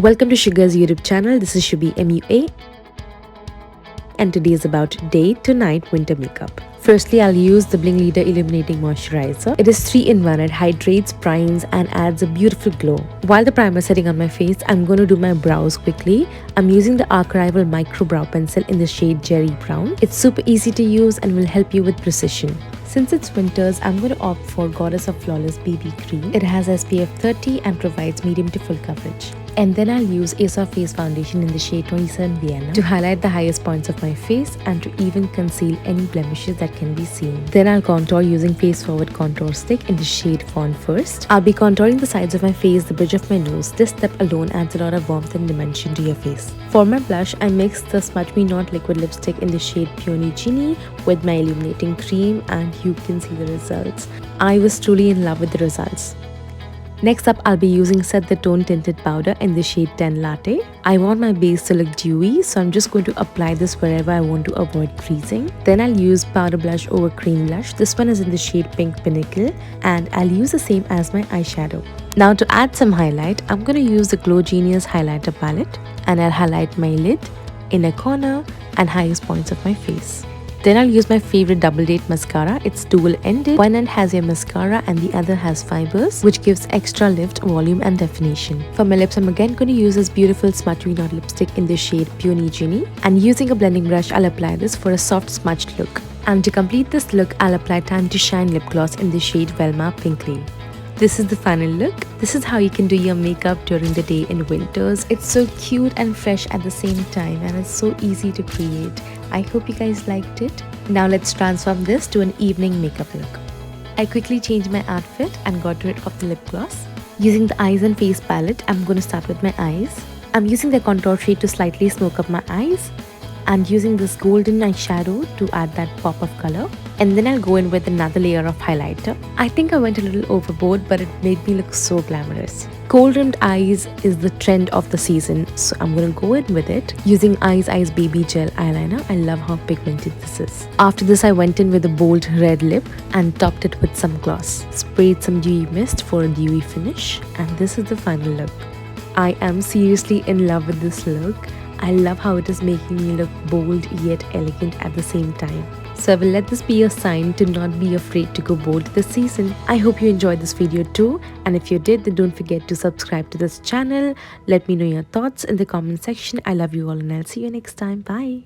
Welcome to Sugar's YouTube channel. This is Shubi MUA and today is about day to night winter makeup. Firstly, I'll use the Bling Illuminating Moisturizer. It is 3-in-1. It hydrates, primes and adds a beautiful glow. While the primer is setting on my face, I'm going to do my brows quickly. I'm using the Archival Micro Brow Pencil in the shade Jerry Brown. It's super easy to use and will help you with precision. Since it's winters, I'm going to opt for Goddess of Flawless BB Cream. It has SPF 30 and provides medium to full coverage. And then I'll use Ace of Face Foundation in the shade 27 Vienna to highlight the highest points of my face and to even conceal any blemishes that can be seen. Then I'll contour using Face Forward Contour Stick in the shade Fawn first. I'll be contouring the sides of my face, the bridge of my nose. This step alone adds a lot of warmth and dimension to your face. For my blush, I mixed the Smudge Me Not liquid lipstick in the shade Peony Genie with my illuminating cream and you can see the results. I was truly in love with the results. Next up, I'll be using Set the Tone Tinted Powder in the shade 10 Latte. I want my base to look dewy, so I'm just going to apply this wherever I want to avoid creasing. Then I'll use Powder Blush over Cream Blush. This one is in the shade Pink Pinnacle and I'll use the same as my eyeshadow. Now to add some highlight, I'm going to use the Glow Genius highlighter palette and I'll highlight my lid, inner corner and highest points of my face. Then I'll use my favorite Double Date mascara. It's dual-ended. One end has your mascara and the other has fibers, which gives extra lift, volume and definition. For my lips, I'm again going to use this beautiful Smudge Me Not lipstick in the shade Peony Genie. And using a blending brush, I'll apply this for a soft smudged look. And to complete this look, I'll apply Time to Shine lip gloss in the shade Velma Pinkley. This is the final look. This is how you can do your makeup during the day in winters. It's so cute and fresh at the same time and it's so easy to create. I hope you guys liked it. Now let's transform this to an evening makeup look. I quickly changed my outfit and got rid of the lip gloss. Using the eyes and face palette, I'm going to start with my eyes. I'm using the contour shade to slightly smoke up my eyes and using this golden eyeshadow to add that pop of color. And then I'll go in with another layer of highlighter. I think I went a little overboard, but it made me look so glamorous. Cold rimmed eyes is the trend of the season, so I'm gonna go in with it using Eyes Baby Gel eyeliner. I love how pigmented this is. After this, I went in with a bold red lip and topped it with some gloss. Sprayed some dewy mist for a dewy finish, and this is the final look. I am seriously in love with this look. I love how it is making me look bold yet elegant at the same time. So I will let this be your sign to not be afraid to go bold this season. I hope you enjoyed this video too, and if you did, then don't forget to subscribe to this channel. Let me know your thoughts in the comment section. I love you all and I'll see you next time. Bye.